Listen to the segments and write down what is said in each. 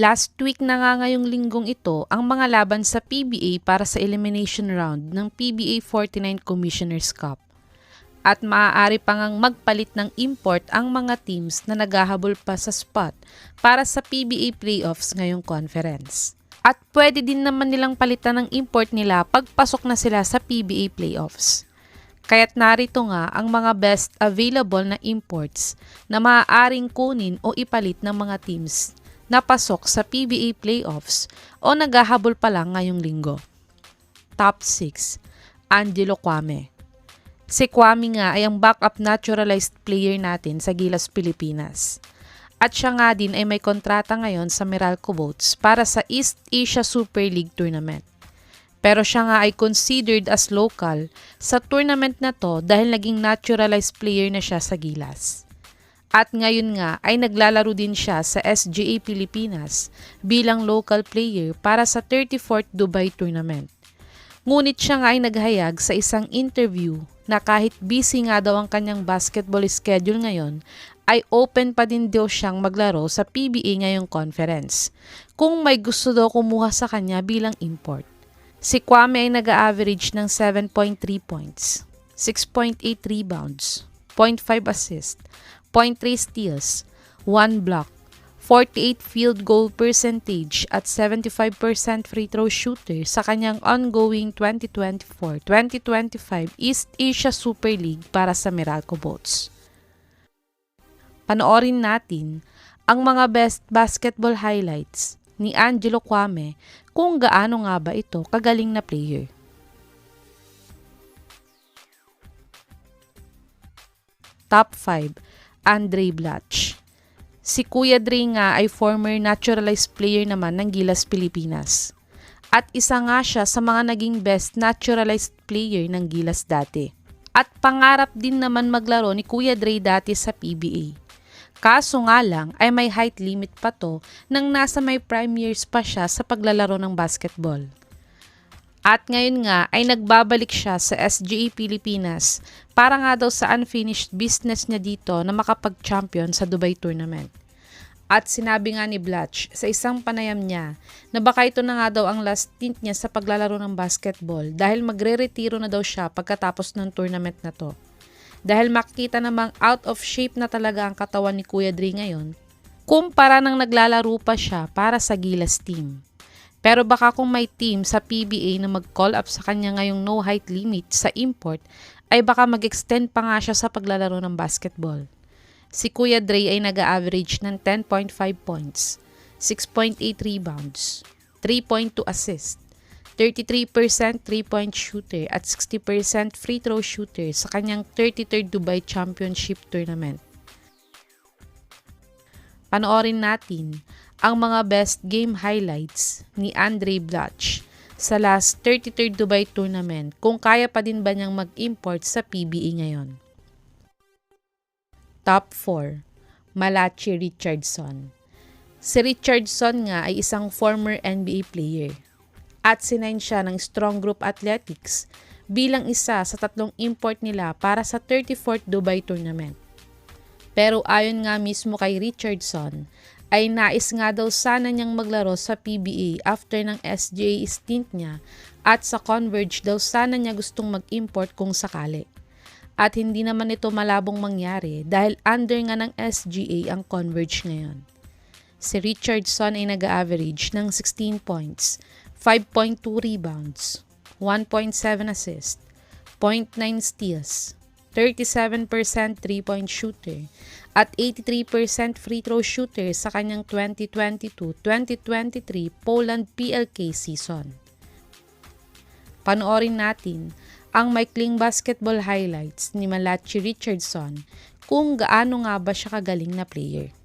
Last week na nga ngayong linggong ito ang mga laban sa PBA para sa elimination round ng PBA 49 Commissioner's Cup. At maaari pa ngang magpalit ng import ang mga teams na naghahabol pa sa spot para sa PBA playoffs ngayong conference. At pwede din naman nilang palitan ng import nila pagpasok na sila sa PBA playoffs. Kaya't narito nga ang mga best available na imports na maaaring kunin o ipalit ng mga teams na pasok sa PBA playoffs o naghahabol pa lang ngayong linggo. Top 6. Angelo Kwame. Si Kwame nga ay ang backup naturalized player natin sa Gilas, Pilipinas. At siya nga din ay may kontrata ngayon sa Meralco Boats para sa East Asia Super League Tournament. Pero siya nga ay considered as local sa tournament na to dahil naging naturalized player na siya sa Gilas. At ngayon nga ay naglalaro din siya sa SGA Pilipinas bilang local player para sa 34th Dubai Tournament. Ngunit siya nga ay naghayag sa isang interview na kahit busy nga daw ang kanyang basketball schedule ngayon, ay open pa din daw siyang maglaro sa PBA ngayong conference kung may gusto daw kumuha sa kanya bilang import. Si Kwame ay nag-average ng 7.3 points, 6.8 rebounds, 0.5 assist, 0.3 steals, 1 block, 48 field goal percentage at 75% free throw shooter sa kanyang ongoing 2024-2025 East Asia Super League para sa Meralco Boats. Panoorin natin ang mga best basketball highlights ni Angelo Kwame kung gaano nga ba ito kagaling na player. Top 5. Andre Blatch. Si Kuya Dre nga ay former naturalized player naman ng Gilas, Pilipinas. At isa nga siya sa mga naging best naturalized player ng Gilas dati. At pangarap din naman maglaro ni Kuya Dre dati sa PBA. Kaso nga lang ay may height limit pa to nang nasa may prime years pa siya sa paglalaro ng basketball. At ngayon nga ay nagbabalik siya sa SGA Pilipinas para nga daw sa unfinished business niya dito na makapag-champion sa Dubai Tournament. At sinabi nga ni Blatch sa isang panayam niya na baka ito na nga daw ang last stint niya sa paglalaro ng basketball dahil magre-retiro na daw siya pagkatapos ng tournament na to. Dahil makikita namang out of shape na talaga ang katawan ni Kuya Dre ngayon kumpara nang naglalaro pa siya para sa Gilas team. Pero baka kung may team sa PBA na mag-call up sa kanya ngayong no height limit sa import, ay baka mag-extend pa nga siya sa paglalaro ng basketball. Si Kuya Dre ay nag-average ng 10.5 points, 6.8 rebounds, 3.2 assists, 33% 3-point shooter at 60% free throw shooter sa kanyang 33rd Dubai Championship Tournament. Panoorin natin ang mga best game highlights ni Andre Blatch sa last 33rd Dubai Tournament kung kaya pa din ba niyang mag-import sa PBA ngayon. Top 4. Malachi Richardson. Si Richardson nga ay isang former NBA player at sinign siya ng Strong Group Athletics bilang isa sa 3 import nila para sa 34th Dubai Tournament. Pero ayon nga mismo kay Richardson, ay nais nga daw sana niyang maglaro sa PBA after ng SGA stint niya at sa Converge daw sana niya gustong mag-import kung sakali. At hindi naman ito malabong mangyari dahil under nga ng SGA ang Converge ngayon. Si Richardson ay nag-average ng 16 points, 5.2 rebounds, 1.7 assists, 0.9 steals, 37% 3-point shooter at 83% free throw shooter sa kanyang 2022-2023 Poland PLK season. Panoorin natin ang maikling basketball highlights ni Malachi Richardson kung gaano nga ba siya kagaling na player.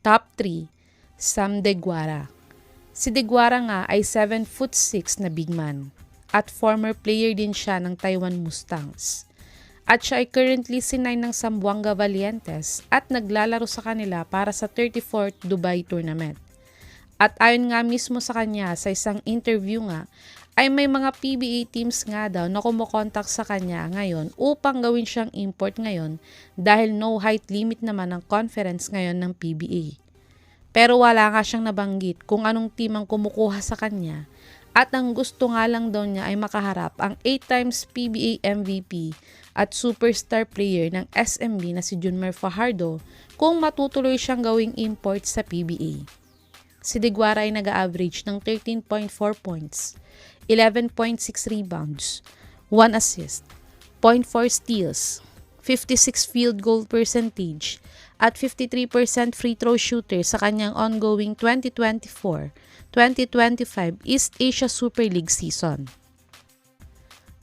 Top 3. Sam Deguara. Si Deguara nga ay 7'6" na big man at former player din siya ng Taiwan Mustangs. At siya ay currently sinign ng Zamboanga Valientes at naglalaro sa kanila para sa 34th Dubai Tournament. At ayon nga mismo sa kanya sa isang interview nga, ay may mga PBA teams nga daw na kumokontak sa kanya ngayon upang gawin siyang import ngayon dahil no height limit naman ang conference ngayon ng PBA. Pero wala nga siyang nabanggit kung anong team ang kumukuha sa kanya at ang gusto nga lang daw niya ay makaharap ang 8 times PBA MVP at superstar player ng SMB na si Junmer Fajardo kung matutuloy siyang gawing import sa PBA. Si Deguara ay nag-average ng 13.4 points, 11.6 rebounds, 1 assist, 0.4 steals, 56 field goal percentage, at 53% free throw shooter sa kanyang ongoing 2024-2025 East Asia Super League season.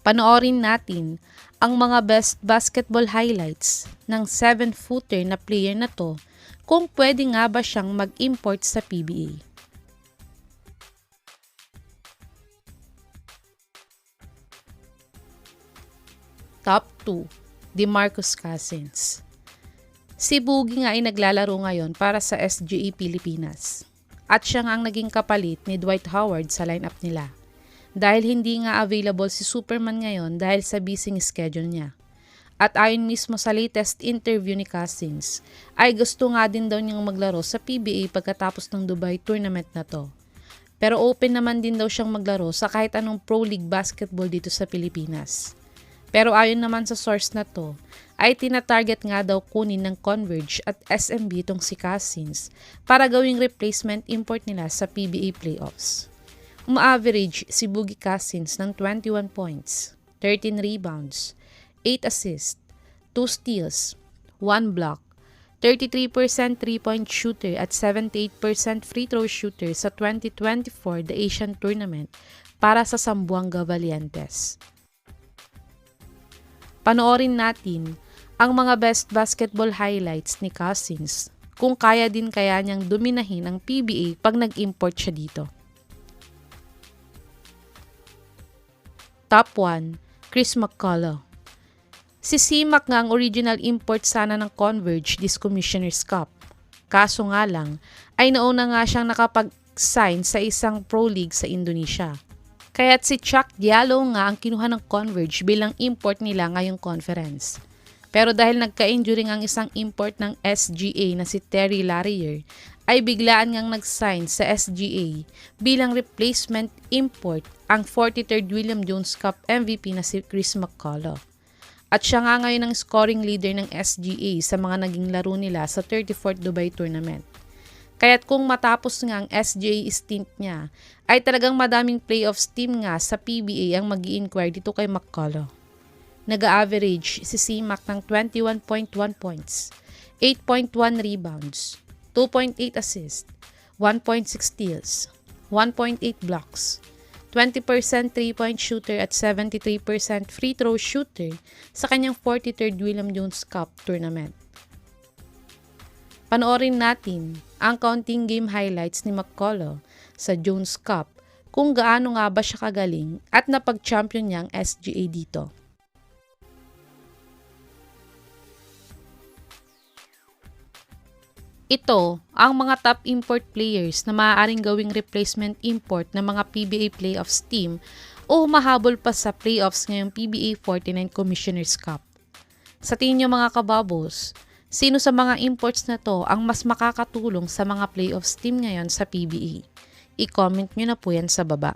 Panoorin natin ang mga best basketball highlights ng 7-footer na player na to kung pwede nga ba siyang mag-import sa PBA. Top 2, DeMarcus Cousins. Si Boogie nga ay naglalaro ngayon para sa SGA Pilipinas. At siya nga ang naging kapalit ni Dwight Howard sa lineup nila. Dahil hindi nga available si Superman ngayon dahil sa busy schedule niya. At ayon mismo sa latest interview ni Cousins, ay gusto nga din daw niyang maglaro sa PBA pagkatapos ng Dubai tournament na to. Pero open naman din daw siyang maglaro sa kahit anong Pro League basketball dito sa Pilipinas. Pero ayon naman sa source na to, ay tinatarget nga daw kunin ng Converge at SMB itong si Cousins para gawing replacement import nila sa PBA playoffs. Uma-average si Boogie Cousins ng 21 points, 13 rebounds, 8 assists, 2 steals, 1 block, 33% 3-point shooter at 78% free throw shooter sa 2024 The Asian Tournament para sa Zamboanga Valientes. Panoorin natin ang mga best basketball highlights ni Cousins kung kaya din kaya niyang dominahin ang PBA pag nag-import siya dito. Top 1, Chris McCullough. Si C-Mac nga ang original import sana ng Converge this Commissioner's Cup. Kaso nga lang, ay nauna nga siyang nakapag-sign sa isang pro league sa Indonesia. Kaya't si Chuck Diallo nga ang kinuha ng Converge bilang import nila ngayong conference. Pero dahil nagka-injury ang isang import ng SGA na si Terry Larrier, ay biglaan ngang nag-sign sa SGA bilang replacement import ang 43rd William Jones Cup MVP na si Chris McCullough. At siya nga ngayon ang scoring leader ng SGA sa mga naging laro nila sa 34th Dubai Tournament. Kaya't kung matapos nga ang SGA stint niya, ay talagang madaming playoffs team nga sa PBA ang mag-i-inquire dito kay McCullough. Nag-average si C-Mac ng 21.1 points, 8.1 rebounds, 2.8 assists, 1.6 steals, 1.8 blocks, 20% 3-point shooter at 73% free throw shooter sa kanyang 43rd William Jones Cup tournament. Panoorin natin ang counting game highlights ni McCullough sa Jones Cup kung gaano nga ba siya kagaling at napag-champion niya ang SGA dito. Ito ang mga top import players na maaaring gawing replacement import ng mga PBA playoffs team o humahabol pa sa playoffs ngayong PBA 49 Commissioner's Cup. Sa tingin niyo mga kababos, sino sa mga imports na to ang mas makakatulong sa mga playoffs team ngayon sa PBA? I-comment nyo na po yan sa baba.